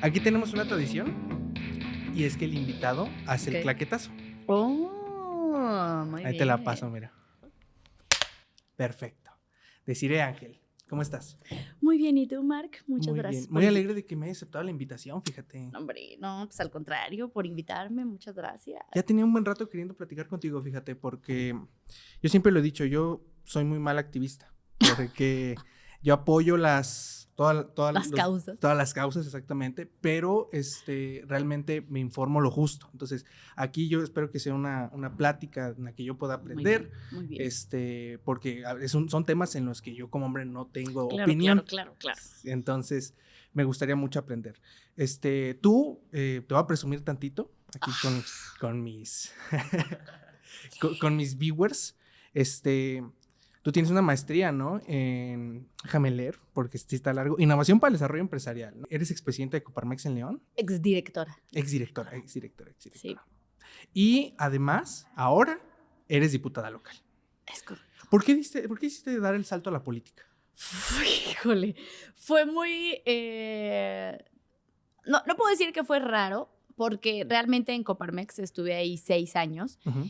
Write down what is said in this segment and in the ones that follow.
Aquí tenemos una tradición y es que el invitado hace el Ok. claquetazo. Muy Ahí te la bien. paso, mira. Perfecto. Desiree Ángel, ¿cómo estás? Muy bien, ¿y tú, Mark? Muchas Muy bien. gracias por Muy invitarme. alegre de que me hayas aceptado la invitación, fíjate. Hombre, no, pues al contrario, por invitarme, muchas gracias. Ya tenía un buen rato queriendo platicar contigo, fíjate, porque yo siempre lo he dicho, yo soy muy mal activista, porque yo apoyo Las causas. todas las causas exactamente, pero realmente me informo lo justo. Entonces, aquí yo espero que sea una plática en la que yo pueda Muy aprender, bien, muy bien. porque son temas en los que yo como hombre no tengo Claro, claro, opinión. claro, claro. Entonces, me gustaría mucho aprender. Tú, te voy a presumir tantito aquí con mis, con mis viewers. Tú tienes una maestría, ¿no? Déjame leer, porque sí está largo. Innovación para el desarrollo empresarial, ¿no? Eres expresidente de Coparmex en León. Exdirectora. Exdirectora. Sí, Y además, ahora eres diputada local. es correcto. ¿Por qué hiciste dar el salto a la política? Híjole, fue muy... No puedo decir que fue raro, porque realmente en Coparmex estuve ahí 6 años. Ujú.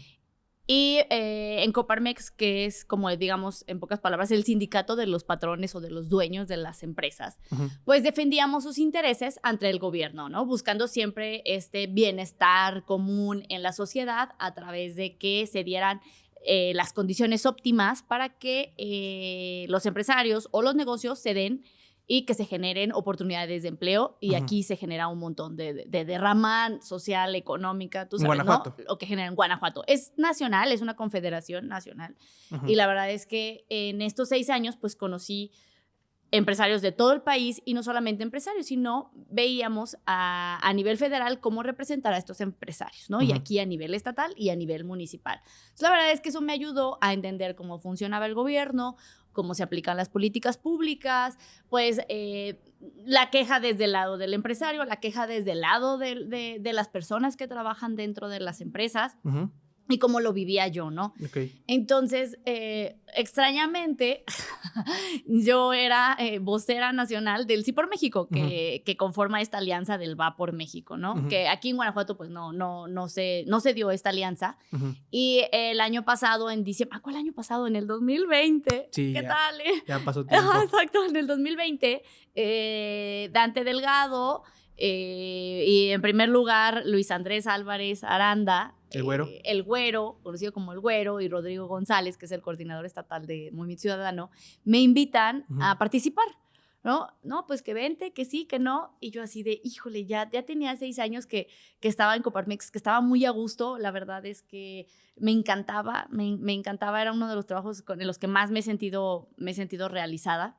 Y en Coparmex, que es como, digamos, en pocas palabras, el sindicato de los patrones o de los dueños de las empresas, Uh-huh. pues defendíamos sus intereses ante el gobierno, ¿no? Buscando siempre este bienestar común en la sociedad a través de que se dieran las condiciones óptimas para que los empresarios o los negocios se den y que se generen oportunidades de empleo. Y Uh-huh. aquí se genera un montón de derrama social, económica, tú En sabes, ¿no? Guanajuato. Lo que genera en Guanajuato. Es nacional, es una confederación nacional. Uh-huh. Y la verdad es que en estos 6 años, pues conocí empresarios de todo el país, y no solamente empresarios, sino veíamos a nivel federal cómo representar a estos empresarios, ¿no? Uh-huh. Y aquí a nivel estatal y a nivel municipal. Entonces, la verdad es que eso me ayudó a entender cómo funcionaba el gobierno, cómo se aplican las políticas públicas, pues la queja desde el lado del empresario, la queja desde el lado de las personas que trabajan dentro de las empresas. Uh-huh. Y cómo lo vivía yo, ¿no? Okay. Entonces, extrañamente, yo era vocera nacional del Sí por México, que conforma esta alianza del Va por México, ¿no? Uh-huh. Que aquí en Guanajuato, pues no se dio esta alianza. Uh-huh. Y el año pasado, en diciembre, ¿cuál año pasado? En el 2020. Sí, ¿Qué ya, tal? ya pasó tiempo. Exacto, en el 2020, Dante Delgado, y en primer lugar, Luis Andrés Álvarez Aranda, El Güero. El Güero, conocido como El Güero, y Rodrigo González, que es el coordinador estatal de Movimiento Ciudadano, me invitan a participar, ¿no? No, pues que vente, que sí, que no. Y yo así de, híjole, ya tenía 6 años que estaba en Coparmex, que estaba muy a gusto. La verdad es que me encantaba, me encantaba. Era uno de los trabajos en los que más me he sentido realizada.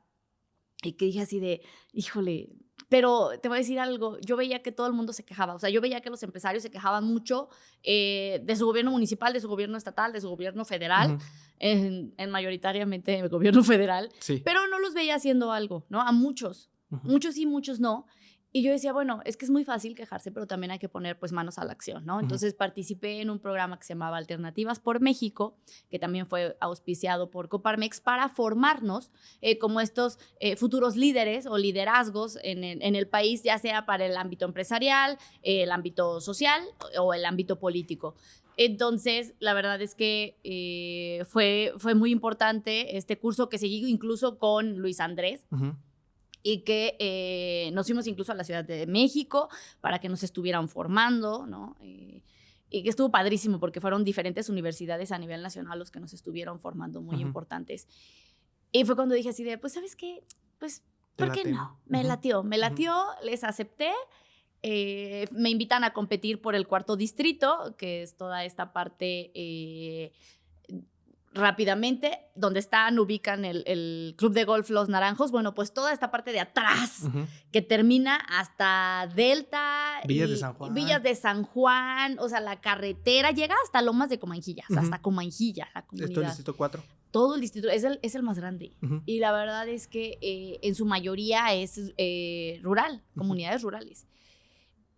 Y que dije así de, híjole, pero te voy a decir algo, yo veía que todo el mundo se quejaba, o sea, yo veía que los empresarios se quejaban mucho de su gobierno municipal, de su gobierno estatal, de su gobierno federal, en mayoritariamente el gobierno federal, Sí. pero no los veía haciendo algo, ¿no? A muchos, muchos sí, muchos no. Y yo decía, bueno, es que es muy fácil quejarse, pero también hay que poner pues manos a la acción, ¿no? Entonces participé en un programa que se llamaba Alternativas por México, que también fue auspiciado por Coparmex, para formarnos como estos futuros líderes o liderazgos en el país, ya sea para el ámbito empresarial, el ámbito social o el ámbito político. Entonces, la verdad es que fue muy importante este curso, que seguí incluso con Luis Andrés. Y que nos fuimos incluso a la Ciudad de México para que nos estuvieran formando, ¿no? Y que estuvo padrísimo, porque fueron diferentes universidades a nivel nacional los que nos estuvieron formando, muy importantes. Y fue cuando dije así de, pues, ¿sabes qué? Pues, ¿por qué no? Me latió, les acepté. Me invitan a competir por el 4º distrito, que es toda esta parte... rápidamente, donde ubican el Club de Golf Los Naranjos. Bueno, pues toda esta parte de atrás, que termina hasta Delta, Villas de San Juan. Villas de San Juan, o sea, la carretera llega hasta Lomas de Comanjillas, hasta Comanjilla, la comunidad. Esto es el distrito 4. Todo el distrito, es el más grande. Y la verdad es que en su mayoría es rural, comunidades rurales.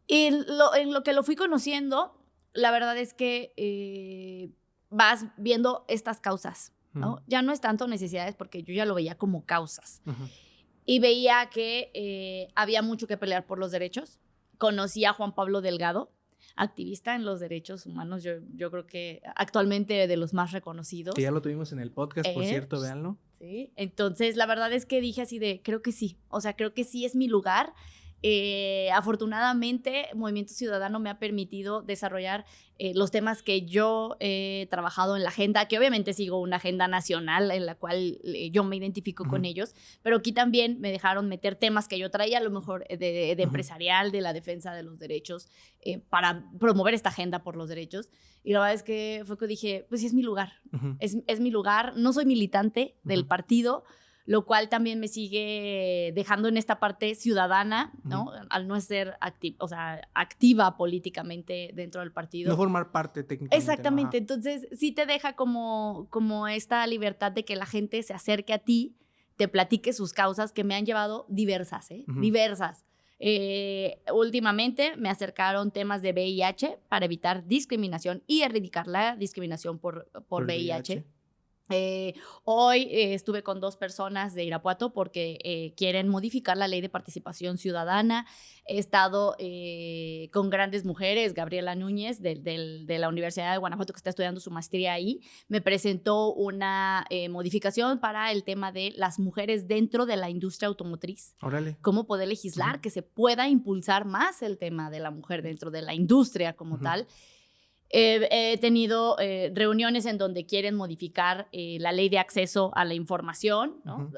Y en lo que lo fui conociendo, la verdad es que vas viendo estas causas, ¿no? Ya no es tanto necesidades, porque yo ya lo veía como causas. Y veía que había mucho que pelear por los derechos, conocí a Juan Pablo Delgado, activista en los derechos humanos, yo creo que actualmente de los más reconocidos. Que ya lo tuvimos en el podcast, por cierto, véanlo. Sí, entonces la verdad es que dije así de, creo que sí, o sea, creo que sí es mi lugar. Afortunadamente, Movimiento Ciudadano me ha permitido desarrollar los temas que yo he trabajado en la agenda, que obviamente sigo una agenda nacional en la cual yo me identifico con ellos, pero aquí también me dejaron meter temas que yo traía a lo mejor de empresarial, de la defensa de los derechos, para promover esta agenda por los derechos. Y la verdad es que fue que dije, pues sí, es mi lugar, es mi lugar, no soy militante del partido, lo cual también me sigue dejando en esta parte ciudadana, ¿no? Al no ser activa políticamente dentro del partido. No formar parte técnicamente. Exactamente, ¿no? Entonces sí te deja como esta libertad de que la gente se acerque a ti, te platique sus causas, que me han llevado diversas, diversas. Últimamente me acercaron temas de VIH para evitar discriminación y erradicar la discriminación por VIH. Hoy estuve con 2 personas de Irapuato porque quieren modificar la ley de participación ciudadana. He estado con grandes mujeres, Gabriela Núñez de la Universidad de Guanajuato, que está estudiando su maestría ahí, me presentó una modificación para el tema de las mujeres dentro de la industria automotriz. Órale. Cómo poder legislar que se pueda impulsar más el tema de la mujer dentro de la industria como tal. He tenido reuniones en donde quieren modificar la ley de acceso a la información, ¿no?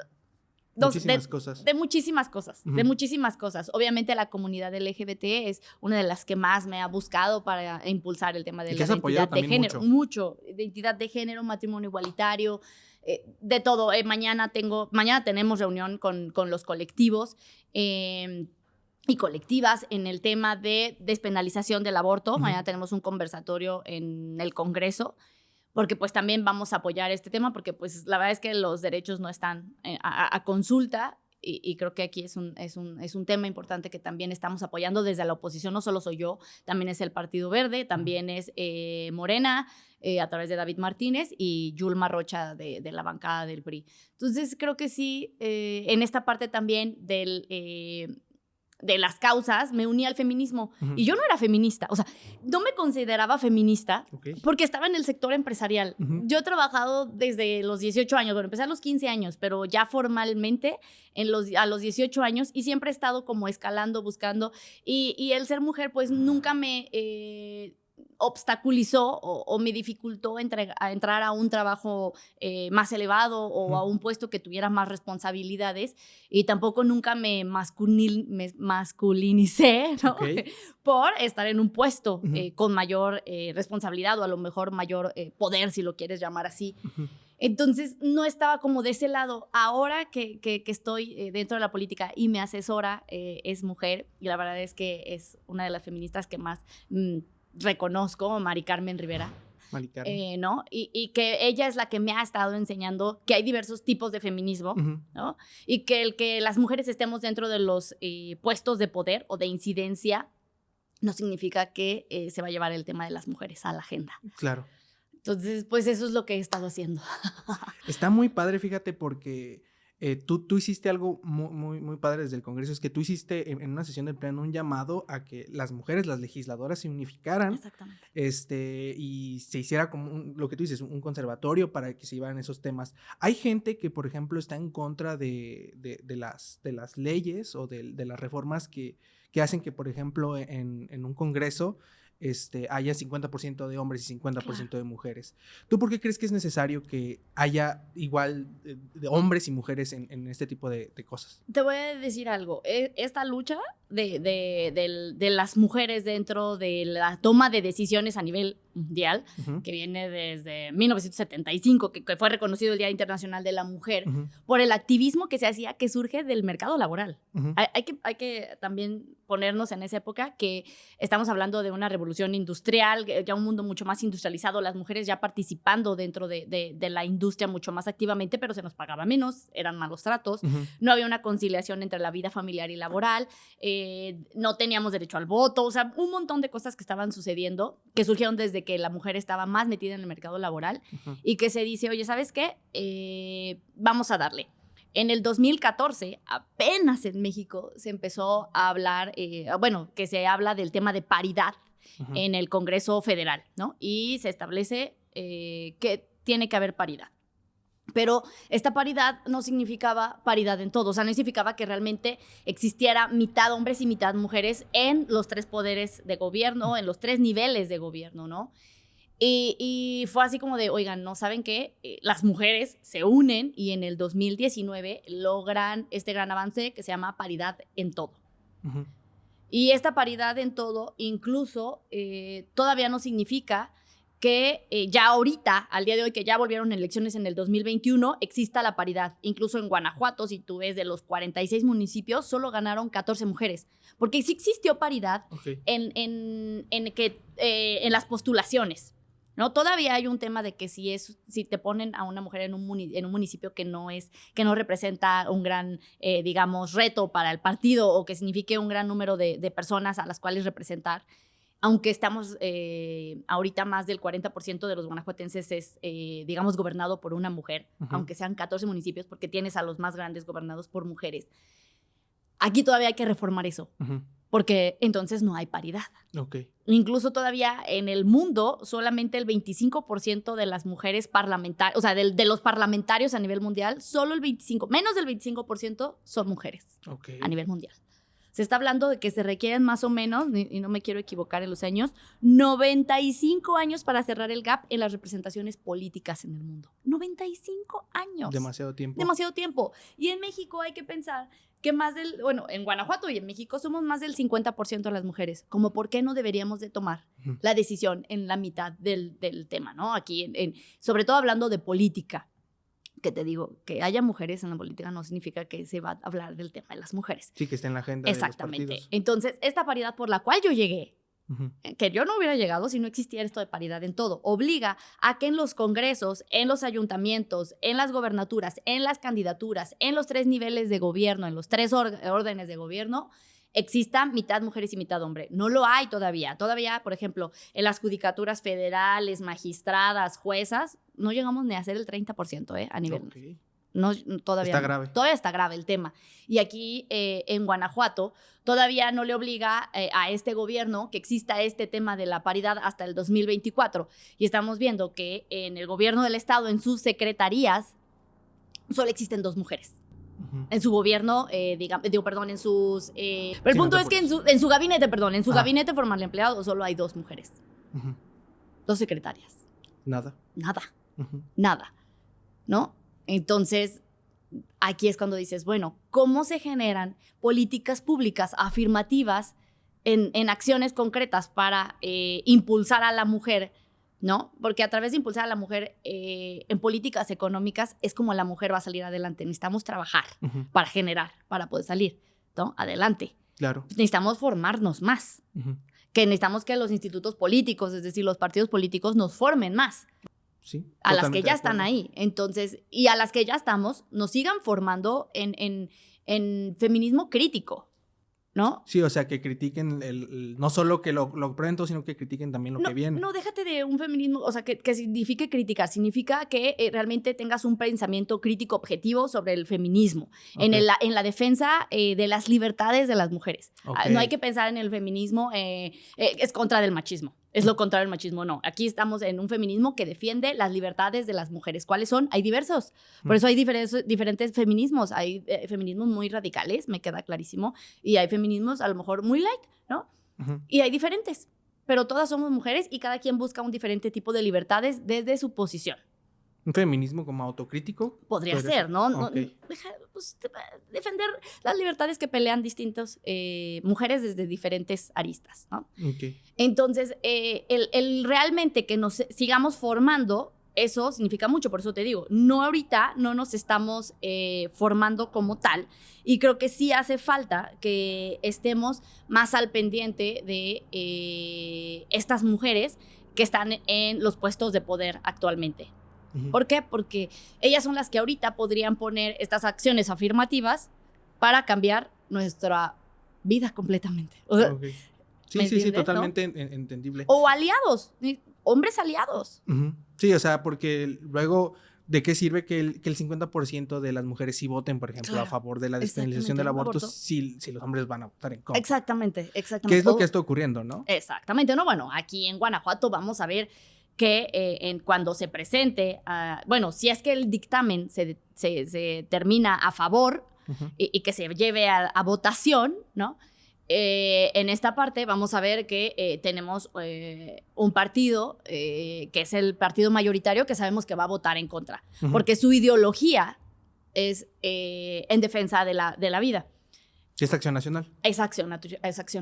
Muchísimas cosas. De muchísimas cosas, de muchísimas cosas. Obviamente la comunidad LGBT es una de las que más me ha buscado para impulsar el tema de la identidad de género. Mucho. Identidad de género, matrimonio igualitario, de todo. Mañana tenemos reunión con los colectivos y colectivas en el tema de despenalización del aborto. Mañana tenemos un conversatorio en el Congreso, porque pues también vamos a apoyar este tema, porque pues la verdad es que los derechos no están a consulta, y creo que aquí es un tema importante que también estamos apoyando desde la oposición. No solo soy yo, también es el Partido Verde, también es Morena, a través de David Martínez, y Yulma Rocha de la bancada del PRI. Entonces creo que sí, en esta parte también de las causas, me uní al feminismo. Y yo no era feminista, o sea, no me consideraba feminista porque estaba en el sector empresarial. Yo he trabajado desde los 18 años, bueno, empecé a los 15 años, pero ya formalmente a los 18 años, y siempre he estado como escalando, buscando, y el ser mujer pues nunca me obstaculizó o me dificultó entrar a un trabajo más elevado o a un puesto que tuviera más responsabilidades, y tampoco nunca me masculinicé, ¿no? Por estar en un puesto con mayor responsabilidad, o a lo mejor mayor poder, si lo quieres llamar así. Entonces no estaba como de ese lado. Ahora que estoy dentro de la política y me asesora es mujer, y la verdad es que es una de las feministas que más reconozco, Mari Carmen Rivera, ¿no? Y que ella es la que me ha estado enseñando que hay diversos tipos de feminismo, ¿no? Y que el que las mujeres estemos dentro de los puestos de poder o de incidencia no significa que se va a llevar el tema de las mujeres a la agenda. Claro. Entonces, pues eso es lo que he estado haciendo. Está muy padre, fíjate, porque tú hiciste algo muy, muy padre desde el Congreso. Es que tú hiciste en una sesión del Pleno un llamado a que las mujeres, las legisladoras, se unificaran. Exactamente. Y se hiciera como lo que tú dices, un conservatorio para que se llevaran esos temas. Hay gente que, por ejemplo, está en contra de las leyes o de las reformas que hacen que, por ejemplo, en un Congreso haya 50% de hombres y 50% de mujeres. ¿Tú por qué crees que es necesario que haya igual de hombres y mujeres en este tipo de cosas? Te voy a decir algo. Esta lucha de las mujeres dentro de la toma de decisiones a nivel mundial, que viene desde 1975, que fue reconocido el Día Internacional de la Mujer, por el activismo que se hacía, que surge del mercado laboral. Hay que también ponernos en esa época que estamos hablando de una revolución industrial, ya un mundo mucho más industrializado, las mujeres ya participando dentro de la industria mucho más activamente, pero se nos pagaba menos, eran malos tratos, no había una conciliación entre la vida familiar y laboral, no teníamos derecho al voto, o sea, un montón de cosas que estaban sucediendo, que surgieron desde que la mujer estaba más metida en el mercado laboral, y que se dice, oye, ¿sabes qué? Vamos a darle. En el 2014, apenas en México, se empezó a hablar, que se habla del tema de paridad en el Congreso Federal, ¿no? Y se establece que tiene que haber paridad. Pero esta paridad no significaba paridad en todo, o sea, no significaba que realmente existiera mitad hombres y mitad mujeres en los 3 poderes de gobierno, en los 3 niveles de gobierno, ¿no? Y fue así como de, oigan, ¿no saben qué? Las mujeres se unen y en el 2019 logran este gran avance que se llama paridad en todo. Y esta paridad en todo incluso todavía no significa que ya ahorita, al día de hoy, que ya volvieron elecciones en el 2021, exista la paridad. Incluso en Guanajuato, si tú ves de los 46 municipios, solo ganaron 14 mujeres. Porque sí existió paridad en las postulaciones, ¿no? Todavía hay un tema de que si te ponen a una mujer en un municipio que no representa un gran, digamos, reto para el partido o que signifique un gran número de personas a las cuales representar, aunque estamos ahorita más del 40% de los guanajuatenses es, digamos, gobernado por una mujer, aunque sean 14 municipios, porque tienes a los más grandes gobernados por mujeres. Aquí todavía hay que reformar eso, porque entonces no hay paridad. Incluso todavía en el mundo, solamente el 25% de las mujeres parlamentarias, o sea, de los parlamentarios a nivel mundial, menos del 25% son mujeres a nivel mundial. Se está hablando de que se requieren más o menos, y no me quiero equivocar en los años, 95 años para cerrar el gap en las representaciones políticas en el mundo. 95 años. Demasiado tiempo. Demasiado tiempo. Y en México hay que pensar que en Guanajuato y en México somos más del 50% de las mujeres. Como por qué no deberíamos de tomar la decisión en la mitad del tema, ¿no? Aquí, sobre todo hablando de política. Que te digo, que haya mujeres en la política no significa que se va a hablar del tema de las mujeres. Sí, que esté en la agenda de los partidos. Exactamente. Entonces, esta paridad por la cual yo llegué, que yo no hubiera llegado si no existiera esto de paridad en todo, obliga a que en los congresos, en los ayuntamientos, en las gobernaturas, en las candidaturas, en los 3 niveles de gobierno, en los 3 órdenes de gobierno, exista mitad mujeres y mitad hombre. No lo hay todavía. Todavía, por ejemplo, en las judicaturas federales, magistradas, juezas, no llegamos ni a ser el 30%, a nivel. No, todavía está grave. Todavía está grave el tema. Y aquí en Guanajuato todavía no le obliga a este gobierno que exista este tema de la paridad hasta el 2024. Y estamos viendo que en el gobierno del estado, en sus secretarías, solo existen 2 mujeres. En su gobierno, en sus... pero el punto es que en su gabinete, gabinete formal de empleados solo hay 2 mujeres. 2 secretarias. Nada, ¿no? Entonces, aquí es cuando dices, bueno, ¿cómo se generan políticas públicas afirmativas en acciones concretas para impulsar a la mujer, ¿no? Porque a través de impulsar a la mujer en políticas económicas es como la mujer va a salir adelante. Necesitamos trabajar para generar, para poder salir, ¿no? Adelante. Claro. Necesitamos formarnos más. Que necesitamos que los institutos políticos, es decir, los partidos políticos, nos formen más. Sí, a las que ya están ahí. Entonces, y a las que ya estamos, nos sigan formando en feminismo crítico, ¿no? Sí, o sea, que critiquen no solo que lo prueben todo, sino que critiquen también lo que viene. No, déjate de un feminismo, o sea, que signifique criticar, significa que realmente tengas un pensamiento crítico objetivo sobre el feminismo, en la defensa de las libertades de las mujeres. No hay que pensar en el feminismo, es contra del machismo. Es lo contrario del machismo, no. Aquí estamos en un feminismo que defiende las libertades de las mujeres. ¿Cuáles son? Hay diversos. Por eso hay diferentes feminismos. Hay feminismos muy radicales, me queda clarísimo, y hay feminismos a lo mejor muy light, ¿no? Y hay diferentes. Pero todas somos mujeres y cada quien busca un diferente tipo de libertades desde su posición. ¿Un feminismo como autocrítico? Podría ser, ¿no? Defender las libertades que pelean distintas mujeres desde diferentes aristas, ¿no? Entonces, el realmente que nos sigamos formando, eso significa mucho, por eso te digo, ahorita no nos estamos formando como tal, y creo que sí hace falta que estemos más al pendiente de estas mujeres que están en los puestos de poder actualmente. ¿Por qué? Porque ellas son las que ahorita podrían poner estas acciones afirmativas para cambiar nuestra vida completamente. O sea, sí, totalmente, ¿no? Entendible. O aliados, hombres aliados. Sí, o sea, porque luego ¿de qué sirve que el 50% de las mujeres sí voten, por ejemplo, a favor de la despenalización del aborto si los hombres van a votar en contra? Exactamente. ¿Qué es lo que está ocurriendo, no? Exactamente. No, bueno, aquí en Guanajuato vamos a ver que cuando se presente, si es que el dictamen se termina a favor y que se lleve a votación, ¿no? En esta parte vamos a ver que tenemos un partido que es el partido mayoritario que sabemos que va a votar en contra, porque su ideología es en defensa de la vida. Es Acción Nacional. Es Acción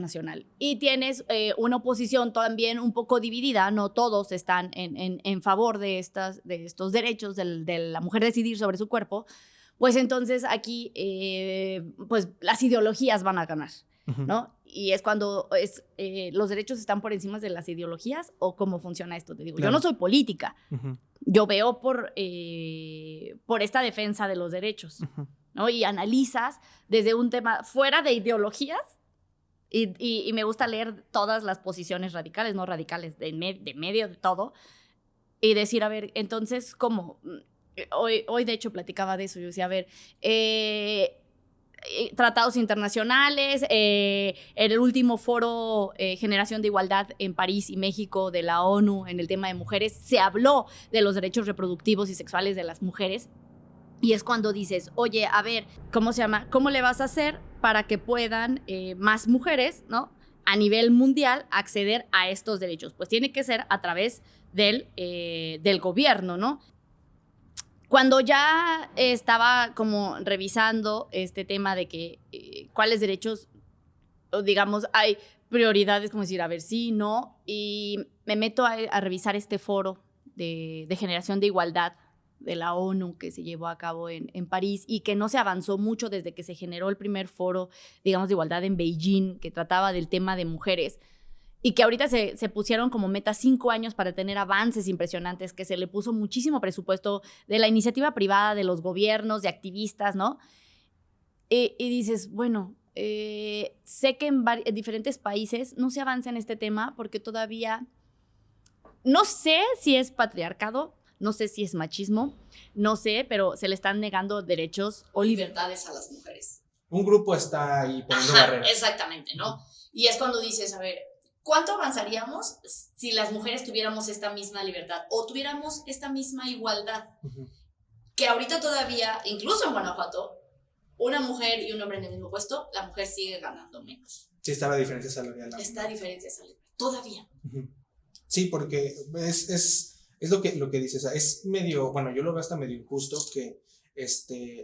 Nacional. Y tienes una oposición también un poco dividida, no todos están en favor de estos derechos de la mujer decidir sobre su cuerpo, pues entonces aquí pues las ideologías van a ganar, ¿no? Y es cuando los derechos están por encima de las ideologías, o cómo funciona esto, te digo. Claro. Yo no soy política, yo veo por esta defensa de los derechos, ¿no? Y analizas desde un tema fuera de ideologías y me gusta leer todas las posiciones radicales, no radicales, de medio de todo, y decir, a ver, entonces, ¿cómo? Hoy de hecho platicaba de eso, yo decía, a ver, tratados internacionales, en el último foro Generación de Igualdad en París y México de la ONU en el tema de mujeres, se habló de los derechos reproductivos y sexuales de las mujeres. Y es cuando dices, oye, a ver, ¿cómo se llama? ¿Cómo le vas a hacer para que puedan más mujeres, ¿no? A nivel mundial acceder a estos derechos? Pues tiene que ser a través del gobierno, ¿no? Cuando ya estaba como revisando este tema de que cuáles derechos, digamos, hay prioridades, como decir, a ver, sí, no, y me meto a revisar este foro de generación de igualdad de la ONU que se llevó a cabo en París y que no se avanzó mucho desde que se generó el primer foro, digamos, de igualdad en Beijing, que trataba del tema de mujeres, y que ahorita se pusieron como meta 5 años para tener avances impresionantes, que se le puso muchísimo presupuesto de la iniciativa privada, de los gobiernos, de activistas, ¿no? Y dices, bueno, sé que en diferentes países no se avanza en este tema porque todavía no sé si es patriarcado, no sé si es machismo, no sé, pero se le están negando derechos o libertades a las mujeres. Un grupo está ahí poniendo barreras. Exactamente, ¿no? Y es cuando dices, a ver, ¿cuánto avanzaríamos si las mujeres tuviéramos esta misma libertad o tuviéramos esta misma igualdad? Que ahorita todavía, incluso en Guanajuato, una mujer y un hombre en el mismo puesto, la mujer sigue ganando menos. Sí, está la diferencia salarial. Está la diferencia salarial, todavía. Sí, porque es lo que dices, es medio, bueno, yo lo veo hasta medio injusto que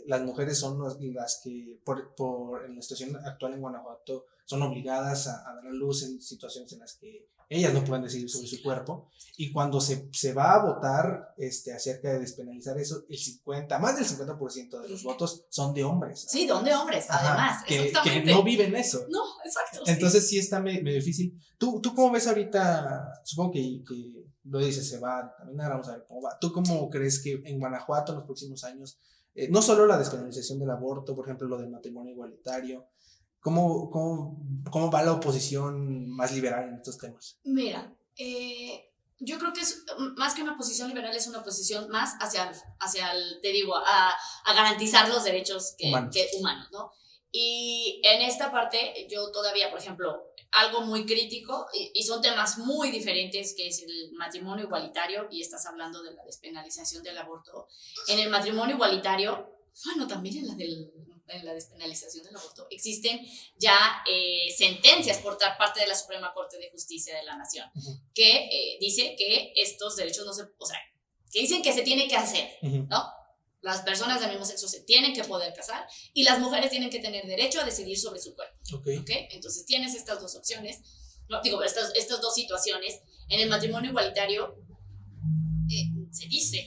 las mujeres son las que en la situación actual en Guanajuato son obligadas a dar a luz en situaciones en las que ellas no pueden decidir sobre su cuerpo, y cuando se va a votar acerca de despenalizar eso, más del 50% de los votos son de hombres. Sí, son de hombres, además, que no viven eso. No, exacto. Entonces sí está medio difícil. ¿Tú cómo ves ahorita? Supongo que lo dices, se va a terminar, vamos a ver cómo va. ¿Tú cómo crees que en Guanajuato en los próximos años, no solo la despenalización del aborto, por ejemplo, lo del matrimonio igualitario, ¿cómo va la oposición más liberal en estos temas? Mira, yo creo que es más que una posición liberal, es una posición más hacia te digo, a garantizar los derechos humanos, ¿no? Y en esta parte yo todavía, por ejemplo, algo muy crítico, y son temas muy diferentes, que es el matrimonio igualitario, y estás hablando de la despenalización del aborto. En el matrimonio igualitario, bueno, también en la despenalización del aborto, existen ya sentencias por parte de la Suprema Corte de Justicia de la Nación, que dice que estos derechos que dicen que se tiene que hacer, ¿no? Las personas del mismo sexo se tienen que poder casar y las mujeres tienen que tener derecho a decidir sobre su cuerpo. ¿Okay? Entonces tienes estas dos opciones, estas dos situaciones. En el matrimonio igualitario se dice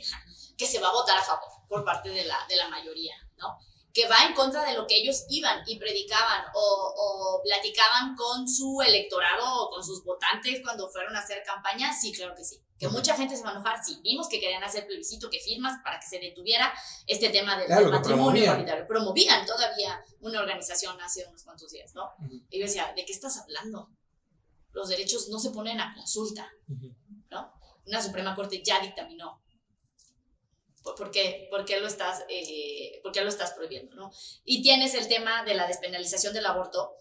que se va a votar a favor por parte de la mayoría, ¿no? Que va en contra de lo que ellos iban y predicaban o platicaban con su electorado o con sus votantes cuando fueron a hacer campaña. Sí, claro que sí. Que mucha gente se va a enojar, sí. Vimos que querían hacer plebiscito, que firmas para que se detuviera este tema del matrimonio igualitario. Promovían todavía una organización hace unos cuantos días, ¿no? Y yo decía, ¿de qué estás hablando? Los derechos no se ponen a consulta, ¿no? Una Suprema Corte ya dictaminó. ¿Por qué lo estás prohibiendo, ¿no? Y tienes el tema de la despenalización del aborto,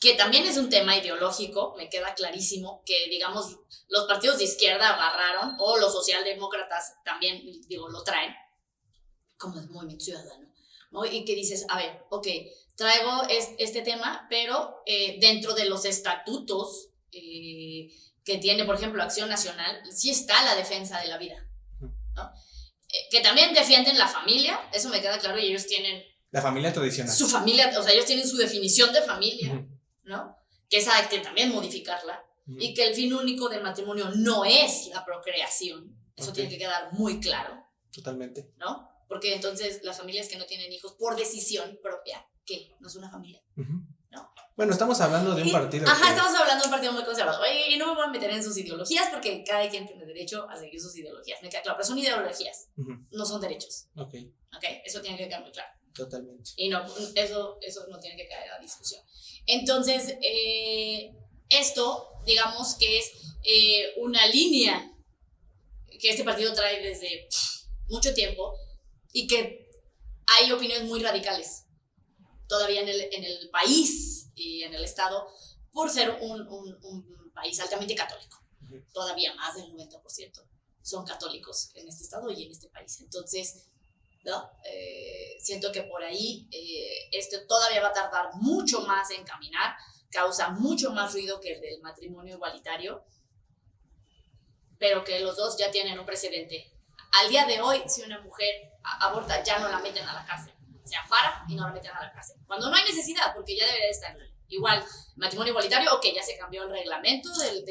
que también es un tema ideológico, me queda clarísimo, que, digamos, los partidos de izquierda agarraron, o los socialdemócratas también, digo, lo traen, como el movimiento ciudadano, ¿no? Y que dices, a ver, ok, traigo este tema, pero dentro de los estatutos que tiene, por ejemplo, Acción Nacional, sí está la defensa de la vida, ¿no? Que también defienden la familia, eso me queda claro, y ellos tienen... La familia tradicional. Su familia, o sea, ellos tienen su definición de familia, ¿no? Que esa hay que también modificarla, y que el fin único del matrimonio no es la procreación, eso tiene que quedar muy claro. Totalmente. ¿No? Porque entonces las familias que no tienen hijos por decisión propia, ¿qué? ¿No es una familia? ¿No? Bueno, estamos hablando de un partido. Estamos hablando de un partido muy conservador. Y no me voy a meter en sus ideologías porque cada quien tiene derecho a seguir sus ideologías. Me queda claro, pero son ideologías, no son derechos. Ok. Eso tiene que quedar muy claro. Totalmente. Y no, eso no tiene que caer a discusión. Entonces, esto, digamos que es una línea que este partido trae desde mucho tiempo y que hay opiniones muy radicales todavía en el país y en el estado por ser un país altamente católico. Todavía más del 90% son católicos en este estado y en este país. Entonces, ¿no? Siento que por ahí esto todavía va a tardar mucho más en caminar, causa mucho más ruido que el del matrimonio igualitario, pero que los dos ya tienen un precedente. Al día de hoy, si una mujer aborta, ya no la meten a la cárcel. Se ampara y no la meten a la cárcel. Cuando no hay necesidad, porque ya debería estar igual matrimonio igualitario, o que ya se cambió el reglamento del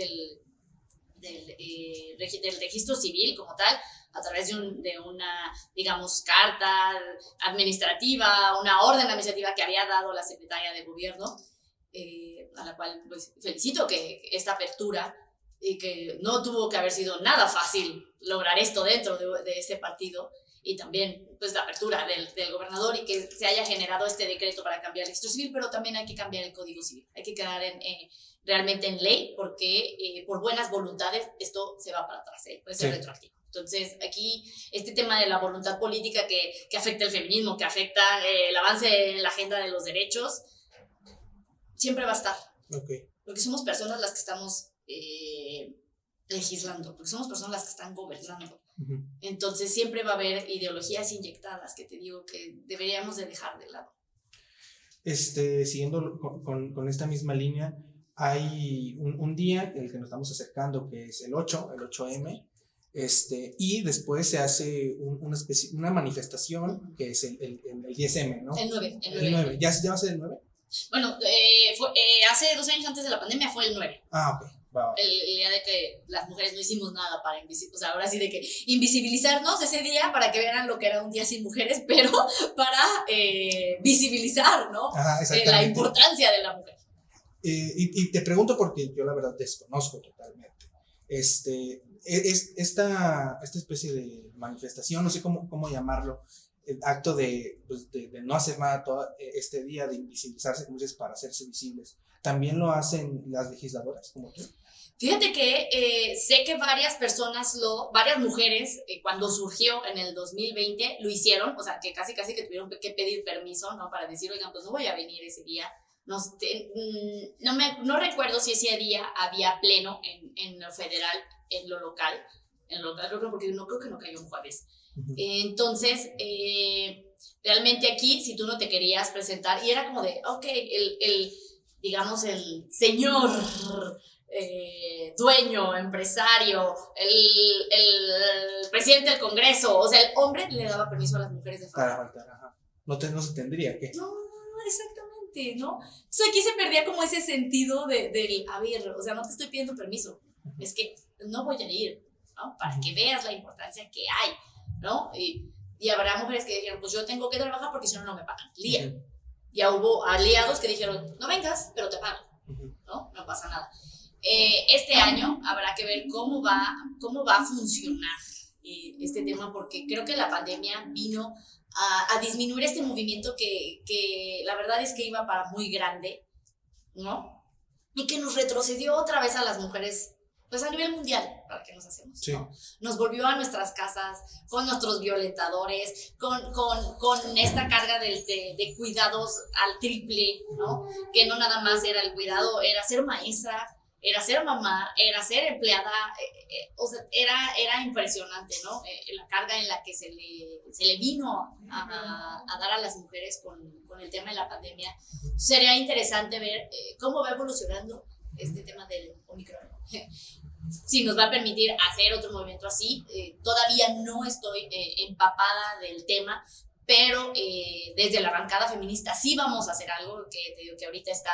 registro civil como tal, a través de una, digamos, carta administrativa, una orden administrativa que había dado la secretaria de gobierno, a la cual pues felicito que esta apertura, y que no tuvo que haber sido nada fácil lograr esto dentro de este partido, y también pues la apertura del gobernador, y que se haya generado este decreto para cambiar el registro civil, pero también hay que cambiar el código civil, hay que quedar realmente en ley, porque por buenas voluntades esto se va para atrás, puede ser retroactivo. Entonces aquí este tema de la voluntad política que afecta el feminismo, que afecta el avance en la agenda de los derechos, siempre va a estar, porque somos personas las que estamos legislando, porque somos personas las que están gobernando. Entonces siempre va a haber ideologías inyectadas que te digo que deberíamos de dejar de lado. Siguiendo con esta misma línea, hay un día el que nos estamos acercando, que es el 8M, y después se hace una manifestación que es el 10M, ¿no? El 9. ¿Ya va a ser el 9? Bueno, hace 2 años antes de la pandemia fue el 9. Ah, ok. Wow. El día de que las mujeres no hicimos nada para ahora sí de que invisibilizarnos ese día para que vean lo que era un día sin mujeres, pero para visibilizar, ¿no? Ajá, la importancia de la mujer. Y te pregunto porque yo la verdad desconozco totalmente. Esta especie de manifestación, no sé cómo llamarlo, el acto de no hacer nada todo este día, de invisibilizarse, como dices, para hacerse visibles, ¿también lo hacen las legisladoras como tú? Fíjate que sé que varias mujeres, cuando surgió en el 2020, lo hicieron, o sea, que casi que tuvieron que pedir permiso, ¿no? Para decir, oigan, pues no voy a venir ese día. No recuerdo si ese día había pleno en lo federal, en lo local, porque no creo que no cayó un jueves. Entonces, realmente aquí, si tú no te querías presentar, y era como de, ok, digamos, el señor dueño, empresario, el presidente del Congreso, o sea, el hombre le daba permiso a las mujeres de faltar. No se tendría que. No, exactamente, ¿no? Entonces aquí se perdía como ese sentido del, a ver, o sea, no te estoy pidiendo permiso, es que no voy a ir, ¿no? Para que veas la importancia que hay, ¿no? Y habrá mujeres que dijeron, pues yo tengo que trabajar porque si no, no me pagan el día. Ya hubo aliados que dijeron, no vengas, pero te pago, ¿no? No pasa nada. Este año habrá que ver cómo va a funcionar este tema, porque creo que la pandemia vino a disminuir este movimiento que la verdad es que iba para muy grande, ¿no? Y que nos retrocedió otra vez a las mujeres pues a nivel mundial, ¿para qué nos hacemos? Sí. ¿No? Nos volvió a nuestras casas con nuestros violentadores, con esta carga de cuidados al triple, ¿no? Que no nada más era el cuidado, era ser maestra, era ser mamá, era ser empleada, o sea, era impresionante, ¿no? La carga en la que se le vino a dar a las mujeres con el tema de la pandemia. Sería interesante ver cómo va evolucionando este tema del Omicron. Si nos va a permitir hacer otro movimiento así. Todavía no estoy empapada del tema, pero desde la bancada feminista sí vamos a hacer algo, que te digo que ahorita está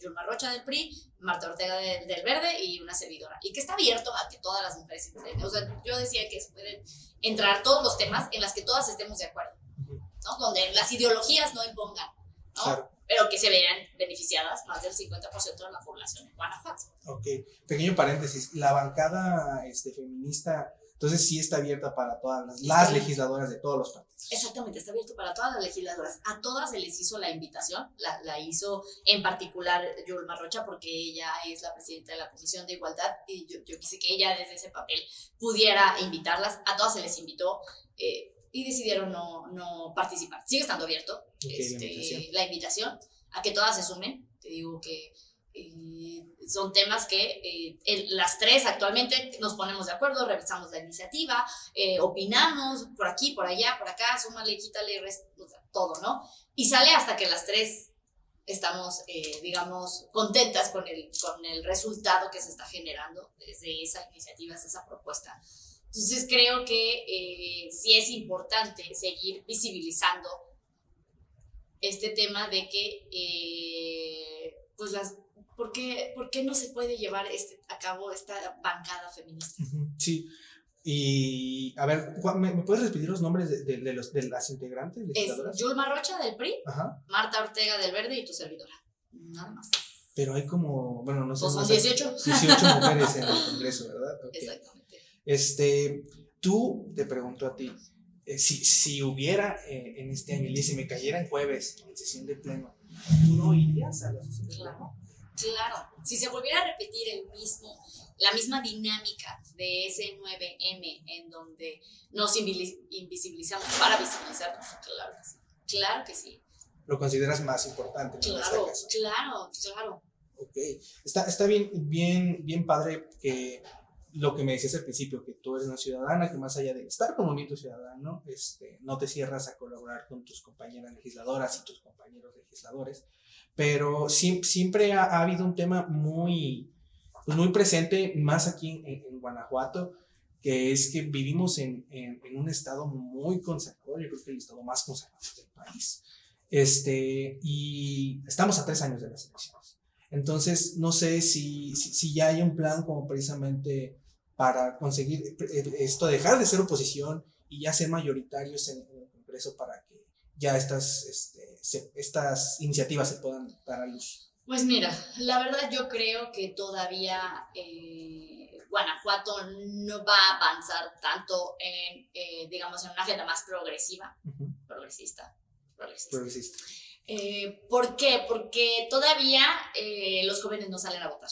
Yulma Rocha del PRI, Marta Ortega del Verde y una servidora, y que está abierto a que todas las mujeres entren. O sea, yo decía que se pueden entrar todos los temas en los que todas estemos de acuerdo, ¿no? Donde las ideologías no impongan, ¿no? Claro. Pero que se vean beneficiadas más del 50% de la población en Guanajuato. Ok, pequeño paréntesis, la bancada feminista, entonces sí está abierta para todas las legisladoras de todos los partidos. Exactamente, está abierto para todas las legisladoras. A todas se les hizo la invitación, la hizo en particular Yulma Rocha, porque ella es la presidenta de la Comisión de Igualdad, y yo quise que ella desde ese papel pudiera invitarlas. A todas se les invitó, y decidieron no participar. Sigue estando abierto la invitación a que todas se sumen. Te digo que son temas que las tres actualmente nos ponemos de acuerdo, revisamos la iniciativa, opinamos por aquí, por allá, por acá, súmale, quítale, todo, ¿no? Y sale hasta que las tres estamos, digamos, contentas con el resultado que se está generando desde esa iniciativa, desde esa propuesta. Entonces creo que sí es importante seguir visibilizando este tema de que, pues ¿por qué no se puede llevar a cabo esta bancada feminista? Sí, y a ver, ¿me puedes repetir los nombres de las integrantes? Es Yulma Rocha del PRI, ajá, Marta Ortega del Verde y tu servidora, nada más. Pero hay como, bueno, no sé. Pues son 18. 18 mujeres en el Congreso, ¿verdad? Okay. Exactamente. Tú, te pregunto a ti, si hubiera en este año, y si me cayera en jueves en sesión de pleno, ¿tú no irías a la sesión de pleno? Claro. Si se volviera a repetir la misma dinámica de ese 9M en donde nos invisibilizamos para visibilizarnos, claro que sí. ¿Lo consideras más importante? Claro. Ok. Está bien padre que lo que me decías al principio, que tú eres una ciudadana que más allá de estar como movimiento ciudadano, no te cierras a colaborar con tus compañeras legisladoras y tus compañeros legisladores, pero siempre ha habido un tema muy presente, más aquí en Guanajuato, que es que vivimos en un estado muy conservador. Yo creo que el estado más conservador del país, y estamos a 3 años de las elecciones. Entonces no sé si ya hay un plan como precisamente para conseguir dejar de ser oposición y ya ser mayoritarios en el Congreso, para que ya estas iniciativas se puedan dar a luz. Pues mira, la verdad yo creo que todavía Guanajuato no va a avanzar tanto digamos, en una agenda más progresiva, progresista. ¿Por qué? Porque todavía los jóvenes no salen a votar.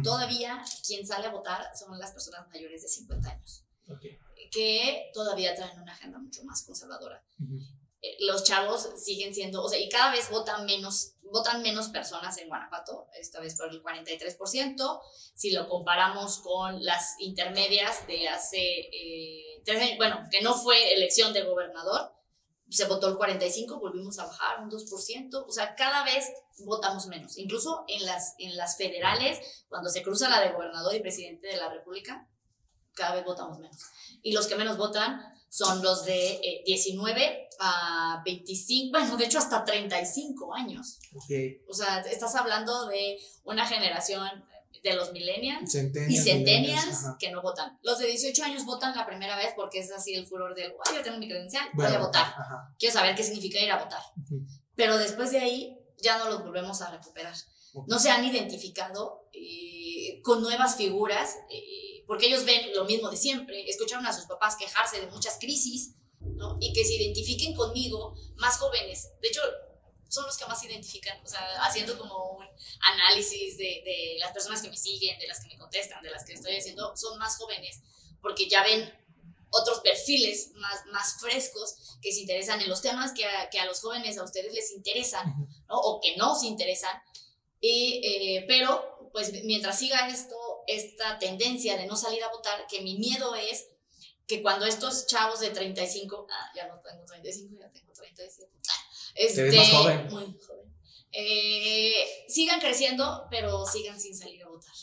Todavía quien sale a votar son las personas mayores de 50 años, que todavía traen una agenda mucho más conservadora. Los chavos siguen siendo, o sea, y cada vez votan menos personas en Guanajuato, esta vez por el 43%. Si lo comparamos con las intermedias de hace 3 años, bueno, que no fue elección de gobernador, se votó el 45%, volvimos a bajar un 2%, o sea, cada vez votamos menos. Incluso en las federales, cuando se cruza la de gobernador y presidente de la República, cada vez votamos menos. Y los que menos votan son los de 19 a 25, bueno, de hecho hasta 35 años. O sea, estás hablando de una generación de los millennials y centennials que no votan. Los de 18 años votan la primera vez porque es así el furor del, yo tengo mi credencial, voy a votar. Quiero saber qué significa ir a votar. Pero después de ahí ya no los volvemos a recuperar. No se han identificado con nuevas figuras, porque ellos ven lo mismo de siempre, escucharon a sus papás quejarse de muchas crisis, ¿no? Y que se identifiquen conmigo más jóvenes. De hecho, son los que más se identifican, o sea, haciendo como un análisis de las personas que me siguen, de las que me contestan, de las que estoy haciendo, son más jóvenes, porque ya ven otros perfiles más frescos que se interesan en los temas que a los jóvenes, a ustedes les interesan, ¿no? O que no se interesan. Pero, pues, mientras siga esta tendencia de no salir a votar, que mi miedo es que cuando estos chavos de 35, ya no tengo 35, ya tengo 37, te ves más joven. Muy joven, sigan creciendo, pero sigan sin salir a votar.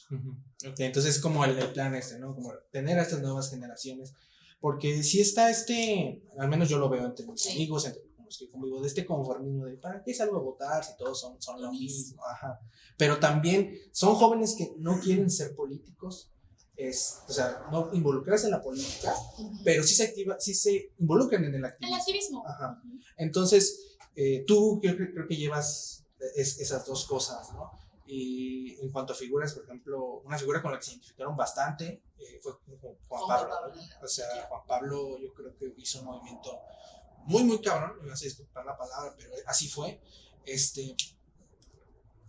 Ok, entonces es como el plan ¿no? Como tener a estas nuevas generaciones, porque si está al menos yo lo veo entre mis amigos, entre los que convivo, de este conformismo de ¿para qué salgo a votar si todos son lo mismo? Ajá. Pero también son jóvenes que no quieren ser políticos, o sea, no involucrarse en la política, pero sí se involucran en el activismo. El activismo. Ajá. Entonces, tú creo que llevas esas dos cosas, ¿no? Y en cuanto a figuras, por ejemplo, una figura con la que se identificaron bastante fue Juan Pablo. O sea, Juan Pablo yo creo que hizo un movimiento muy, muy cabrón, me vas a disculpar la palabra, pero así fue.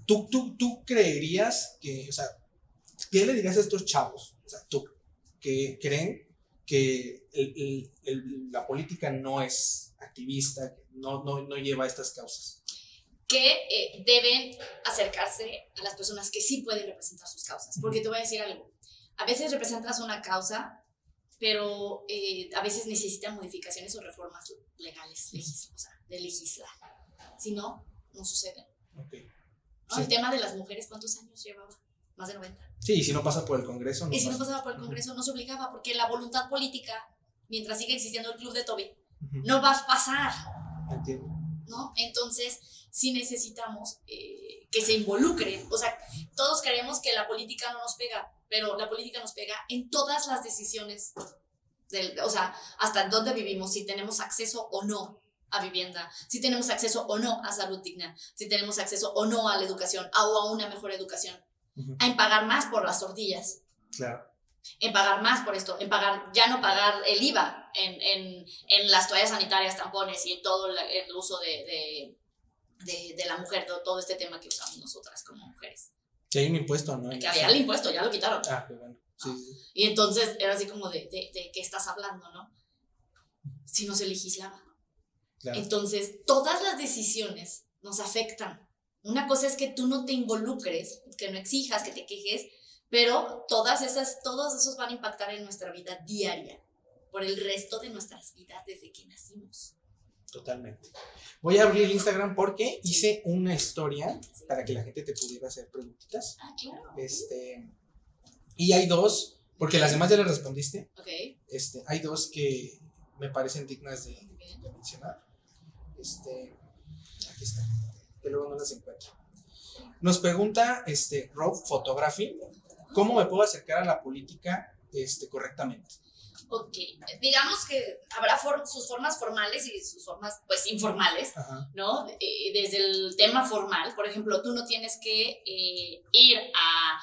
¿Tú creerías que, o sea, qué le dirías a estos chavos, o sea, tú, que creen que la política no es activista, que no lleva estas causas? Que deben acercarse a las personas que sí pueden representar sus causas. Porque te voy a decir algo, a veces representas una causa, pero a veces necesitan modificaciones o reformas legales, o sea, de legislar. Si no, no sucede. Okay. ¿No? Sí. El tema de las mujeres, ¿cuántos años llevaba? Más de 90. Sí, y si no pasa por el Congreso, y si no pasaba por el Congreso, no se obligaba, porque la voluntad política, mientras siga existiendo el Club de Toby, no va a pasar. Entiendo. ¿No? Entonces, sí necesitamos que se involucren. O sea, todos creemos que la política no nos pega, pero la política nos pega en todas las decisiones, o sea, hasta dónde vivimos, si tenemos acceso o no a vivienda, si tenemos acceso o no a salud digna, si tenemos acceso o no a la educación, o a una mejor educación, en pagar más por las tortillas. Claro. En pagar más por esto, ya no pagar el IVA en las toallas sanitarias, tampones y en todo el uso de la mujer, todo este tema que usamos nosotras como mujeres. Que hay un impuesto, ¿no? Que había el impuesto, ya lo quitaron. Qué bueno. Sí, sí. Y entonces era así como de qué estás hablando, ¿no? Si no se legislaba. Claro. Entonces, todas las decisiones nos afectan. Una cosa es que tú no te involucres, que no exijas, que te quejes, pero todos esos van a impactar en nuestra vida diaria, por el resto de nuestras vidas desde que nacimos. Totalmente. Voy a abrir el Instagram porque hice una historia para que la gente te pudiera hacer preguntitas. Claro. Y hay dos, porque las demás ya las respondiste. Ok. Hay dos que me parecen dignas de mencionar. Aquí está, que luego no las encuentro. Nos pregunta Rob Photography, ¿cómo me puedo acercar a la política correctamente? Ok, digamos que habrá sus formas formales y sus formas pues informales, ¿no? Desde el tema formal, por ejemplo, tú no tienes que ir a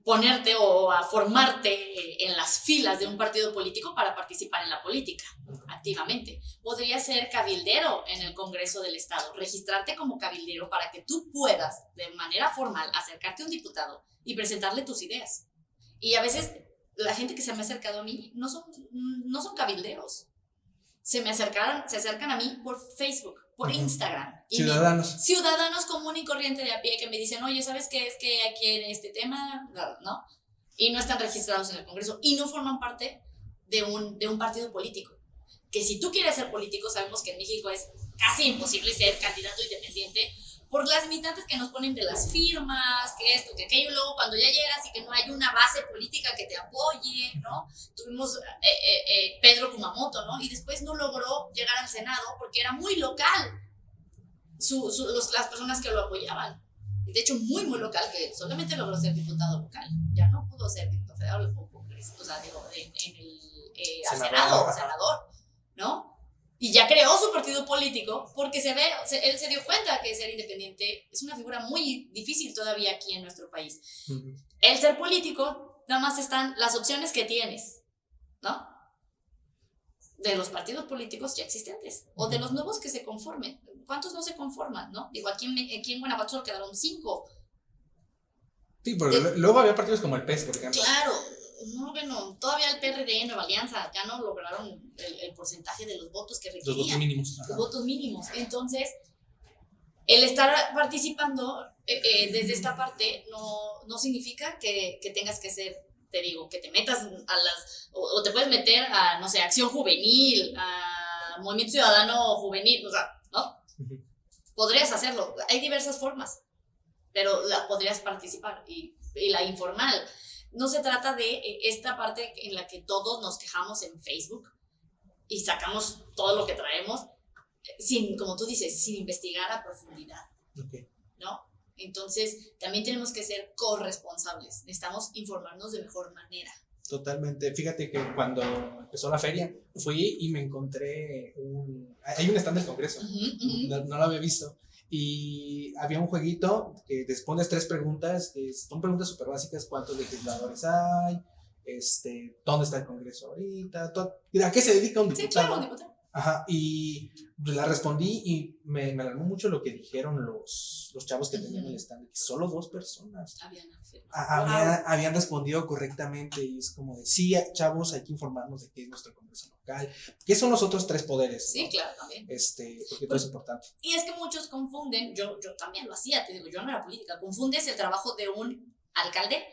ponerte o a formarte en las filas de un partido político para participar en la política activamente. Podría ser cabildero en el Congreso del Estado, registrarte como cabildero para que tú puedas de manera formal acercarte a un diputado y presentarle tus ideas. Y a veces la gente que se me ha acercado a mí no son cabilderos. Se acercan a mí por Facebook, por Instagram. Ciudadanos común y corriente de a pie que me dicen, oye, ¿sabes qué? Es que aquí en este tema, ¿no? Y no están registrados en el Congreso y no forman parte de un partido político. Que si tú quieres ser político, sabemos que en México es casi imposible ser candidato independiente por las limitantes que nos ponen de las firmas, que esto, que aquello, luego cuando ya llegas y que no hay una base política que te apoye, ¿no? Tuvimos Pedro Kumamoto, ¿no? Y después no logró llegar al Senado porque era muy local las personas que lo apoyaban. Y de hecho, muy, muy local, que solamente logró ser diputado local. Ya no pudo ser diputado federal o congreso, o sea, digo, en el senador, ¿no? Y ya creó su partido político porque él se dio cuenta que ser independiente es una figura muy difícil todavía aquí en nuestro país. El ser político, nada más están las opciones que tienes, ¿no? De los partidos políticos ya existentes o de los nuevos que se conformen. ¿cuántos no se conforman, no? Digo, aquí en Guanajuato solo quedaron 5. Sí, porque luego había partidos como el PES, por ejemplo. Claro, no, bueno, todavía el PRD, Nueva Alianza, ya no lograron el porcentaje de los votos que requerían. Los votos mínimos. Los votos mínimos. Entonces, el estar participando desde esta parte no significa que tengas que ser, te digo, que te metas o te puedes meter a, no sé, Acción Juvenil, a Movimiento Ciudadano Juvenil, o sea, ¿no? Uh-huh. Podrías hacerlo, hay diversas formas, pero podrías participar y la informal. No se trata de esta parte en la que todos nos quejamos en Facebook y sacamos todo lo que traemos sin, como tú dices, sin investigar a profundidad, Okay. ¿no? Entonces, también tenemos que ser corresponsables. Necesitamos informarnos de mejor manera. Totalmente. Fíjate que cuando empezó la feria, fui y me encontré hay un stand del Congreso. No lo había visto. Y había un jueguito que te pones 3 preguntas, que son preguntas súper básicas: ¿cuántos legisladores hay? ¿Dónde está el Congreso ahorita? ¿A qué se dedica un diputado? Sí, claro, un diputado. Ajá, y la respondí y me alarmó mucho lo que dijeron los chavos que tenían el stand, que solo 2 personas habían respondido correctamente, y es como de, sí, chavos, hay que informarnos de qué es nuestro Congreso local, qué son los otros 3 poderes, sí, ¿no? Claro, también. Porque todo es importante. Y es que muchos confunden, yo también lo hacía, te digo, yo no era política, confundes el trabajo de un alcalde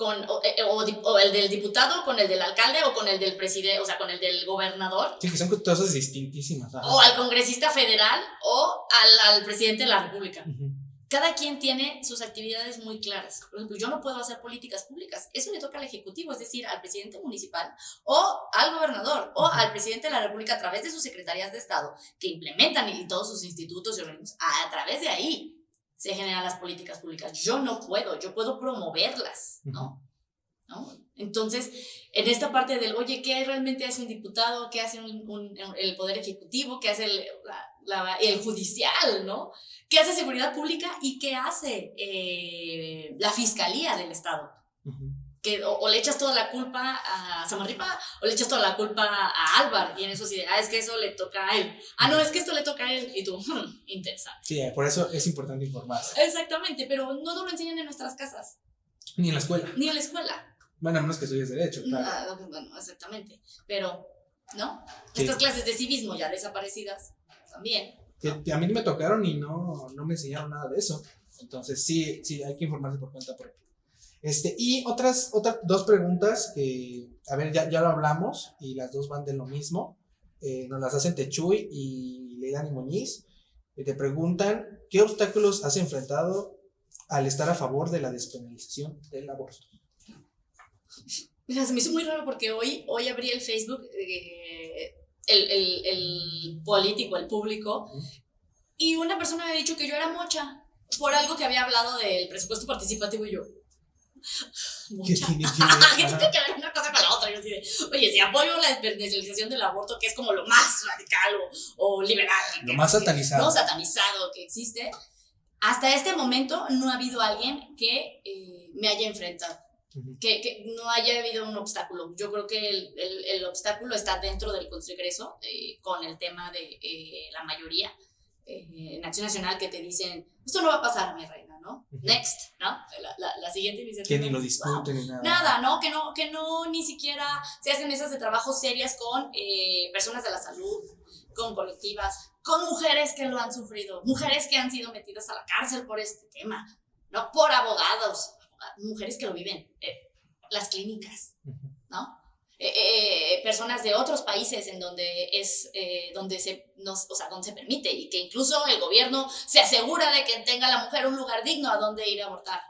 o el del diputado con el del alcalde o con el del presidente, o sea, con el del gobernador. Sí, que son cosas distintísimas. Ajá. O al congresista federal o al presidente de la república. Uh-huh. Cada quien tiene sus actividades muy claras. Por ejemplo, yo no puedo hacer políticas públicas. Eso le toca al ejecutivo, es decir, al presidente municipal o al gobernador o al presidente de la república a través de sus secretarías de Estado que implementan y todos sus institutos y organismos. A través de ahí se generan las políticas públicas. Yo no puedo, yo puedo promoverlas, ¿no? Entonces, en esta parte del, oye, ¿qué realmente hace un diputado? ¿Qué hace el Poder Ejecutivo? ¿Qué hace el judicial, ¿no? ¿Qué hace Seguridad Pública? ¿Y qué hace la Fiscalía del Estado? Uh-huh. Que o le echas toda la culpa a Samarripa o le echas toda la culpa a Álvar, y en eso sí, es que eso le toca a él. No, es que esto le toca a él, y tú, interesante. Sí, por eso es importante informarse. Exactamente, pero no nos lo enseñan en nuestras casas. Ni en la escuela. Ni en la escuela. Bueno, a menos que estudies Derecho, claro. Bueno, exactamente, pero, ¿no? Sí. Estas clases de civismo ya desaparecidas también. Que a mí me tocaron y no me enseñaron nada de eso. Entonces sí, hay que informarse por cuenta propia. Y otras 2 preguntas que, a ver, ya lo hablamos y las 2 van de lo mismo. Nos las hacen Techuy y Leilani Muñiz. Te preguntan, ¿qué obstáculos has enfrentado al estar a favor de la despenalización del aborto? Mira, se me hizo muy raro porque hoy abrí el Facebook, el político, el público, y una persona me ha dicho que yo era mocha por algo que había hablado del presupuesto participativo, y yo, ¿mocha? ¿Qué tiene que ver una cosa con la otra? Yo así de, oye, si apoyo la despenalización del aborto, que es como lo más radical o liberal, lo más satanizado, no satanizado que existe, hasta este momento no ha habido alguien que me haya enfrentado. Que no haya habido un obstáculo. Yo creo que el obstáculo está dentro del Congreso, con el tema de la mayoría en Acción Nacional, que te dicen, esto no va a pasar, mi reina, ¿no? Next, ¿no? La siguiente iniciativa. Que ni lo discuten ni nada. Nada, ¿no? Que no ni siquiera se hacen mesas de trabajo serias con personas de la salud, con colectivas, con mujeres que lo han sufrido, mujeres que han sido metidas a la cárcel por este tema, ¿no? Por abogados, mujeres que lo viven, las clínicas, ¿no? Personas de otros países en donde donde se permite, y que incluso el gobierno se asegura de que tenga la mujer un lugar digno a donde ir a abortar,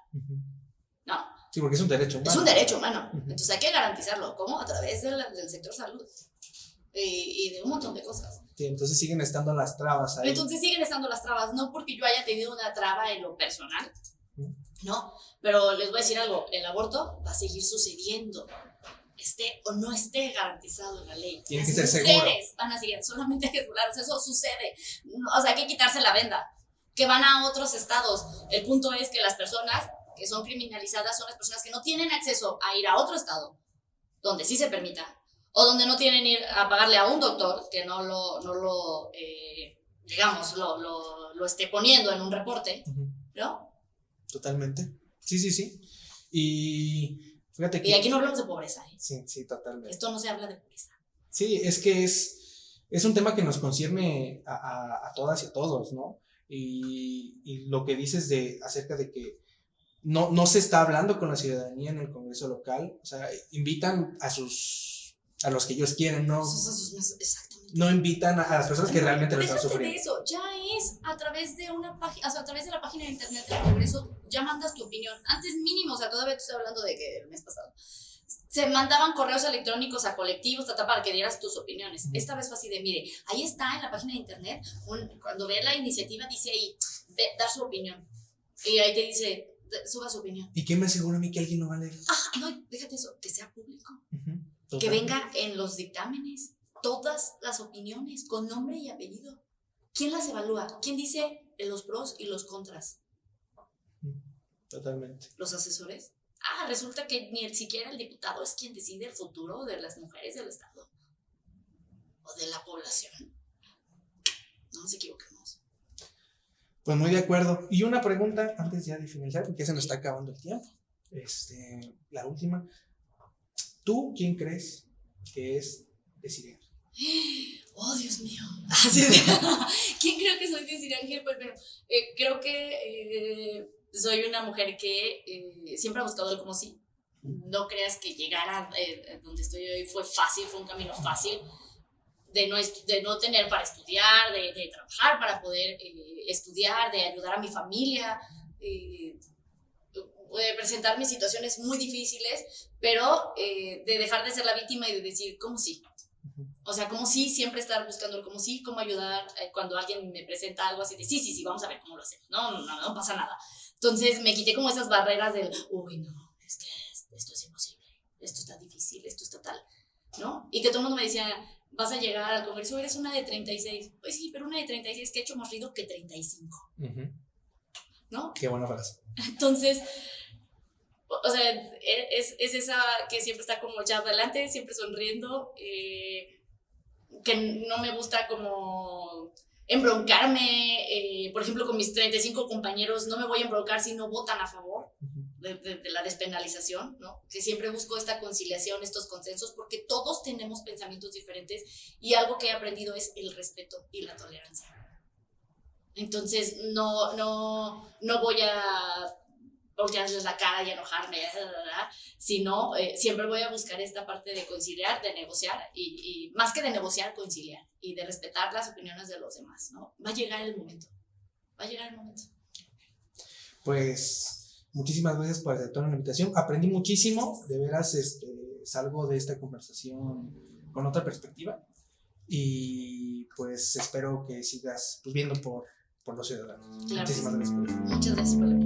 ¿no? Sí, porque es un derecho humano. Es un derecho humano, entonces hay que garantizarlo. ¿Cómo? A través del sector salud y de un montón de cosas. Sí, entonces siguen estando las trabas ahí. Entonces siguen estando las trabas, no porque yo haya tenido una traba en lo personal, ¿no? Pero les voy a decir algo, el aborto va a seguir sucediendo, esté o no esté garantizado en la ley. Tiene que ser seguro. Las mujeres van a seguir, solamente hay que asegurarse, eso sucede. O sea, hay que quitarse la venda, que van a otros estados. El punto es que las personas que son criminalizadas son las personas que no tienen acceso a ir a otro estado, donde sí se permita, o donde no tienen ir a pagarle a un doctor que no lo digamos, lo esté poniendo en un reporte, ¿no? Totalmente. Sí. Y fíjate que... Y aquí no hablamos de pobreza, ¿eh? Sí, totalmente. Esto no se habla de pobreza. Sí, es que es un tema que nos concierne a todas y a todos, ¿no? Y lo que dices acerca de que no se está hablando con la ciudadanía en el Congreso local, o sea, invitan a los que ellos quieren, ¿no? Exactamente. No invitan a las personas que realmente lo están sufriendo. De eso, ya es a través de una página, o sea, a través de la página de internet del Congreso, ya mandas tu opinión. Antes mínimo, o sea, todavía te estoy hablando de que el mes pasado se mandaban correos electrónicos a colectivos, para que dieras tus opiniones. Esta vez fue así de, mire, ahí está en la página de internet, cuando ve la iniciativa dice ahí, dar su opinión. Y ahí te dice, suba su opinión. ¿Y quién me asegura a mí que alguien no va a leer? No, déjate eso, que sea público. Que venga en los dictámenes todas las opiniones con nombre y apellido. ¿Quién las evalúa? ¿Quién dice los pros y los contras? Totalmente. ¿Los asesores? Resulta que ni siquiera el diputado es quien decide el futuro de las mujeres del Estado o de la población. No nos equivoquemos. Pues muy de acuerdo. Y una pregunta antes ya de finalizar, porque ya se nos está acabando el tiempo. La última. ¿Tú quién crees que es Desiree Ángel? Oh, Dios mío. ¿Quién creo que soy Desiree Ángel? Pues bueno, creo que soy una mujer que siempre ha buscado el como sí. No creas que llegar a donde estoy hoy fue fácil, fue un camino fácil de no tener para estudiar, de trabajar para poder estudiar, de ayudar a mi familia, de presentarme situaciones muy difíciles, pero de dejar de ser la víctima y de decir, ¿cómo sí? O sea, como sí, siempre estar buscando el cómo sí, cómo ayudar cuando alguien me presenta algo así de sí, vamos a ver cómo lo hacemos, no pasa nada. Entonces me quité como esas barreras del, uy, no, es que esto es imposible, esto está difícil, esto está tal, ¿no? Y que todo el mundo me decía, vas a llegar al Congreso, eres una de 36. Pues sí, pero una de 36 que ha hecho más ruido que 35, ¿no? Qué buena frase. Entonces, o sea, es esa que siempre está como echada adelante, siempre sonriendo, que no me gusta como embroncarme, por ejemplo, con mis 35 compañeros, no me voy a embroncar si no votan a favor de la despenalización, ¿no? Que siempre busco esta conciliación, estos consensos, porque todos tenemos pensamientos diferentes y algo que he aprendido es el respeto y la tolerancia. Entonces, no voy a voltearles la cara y enojarme, sino siempre voy a buscar esta parte de conciliar, de negociar y más que de negociar, conciliar y de respetar las opiniones de los demás, ¿no? Va a llegar el momento. Pues muchísimas gracias por aceptar la invitación. Aprendí muchísimo, de veras salgo de esta conversación con otra perspectiva y pues espero que sigas viendo por los ciudadanos. Claro. Muchísimas gracias por eso. Muchas gracias por la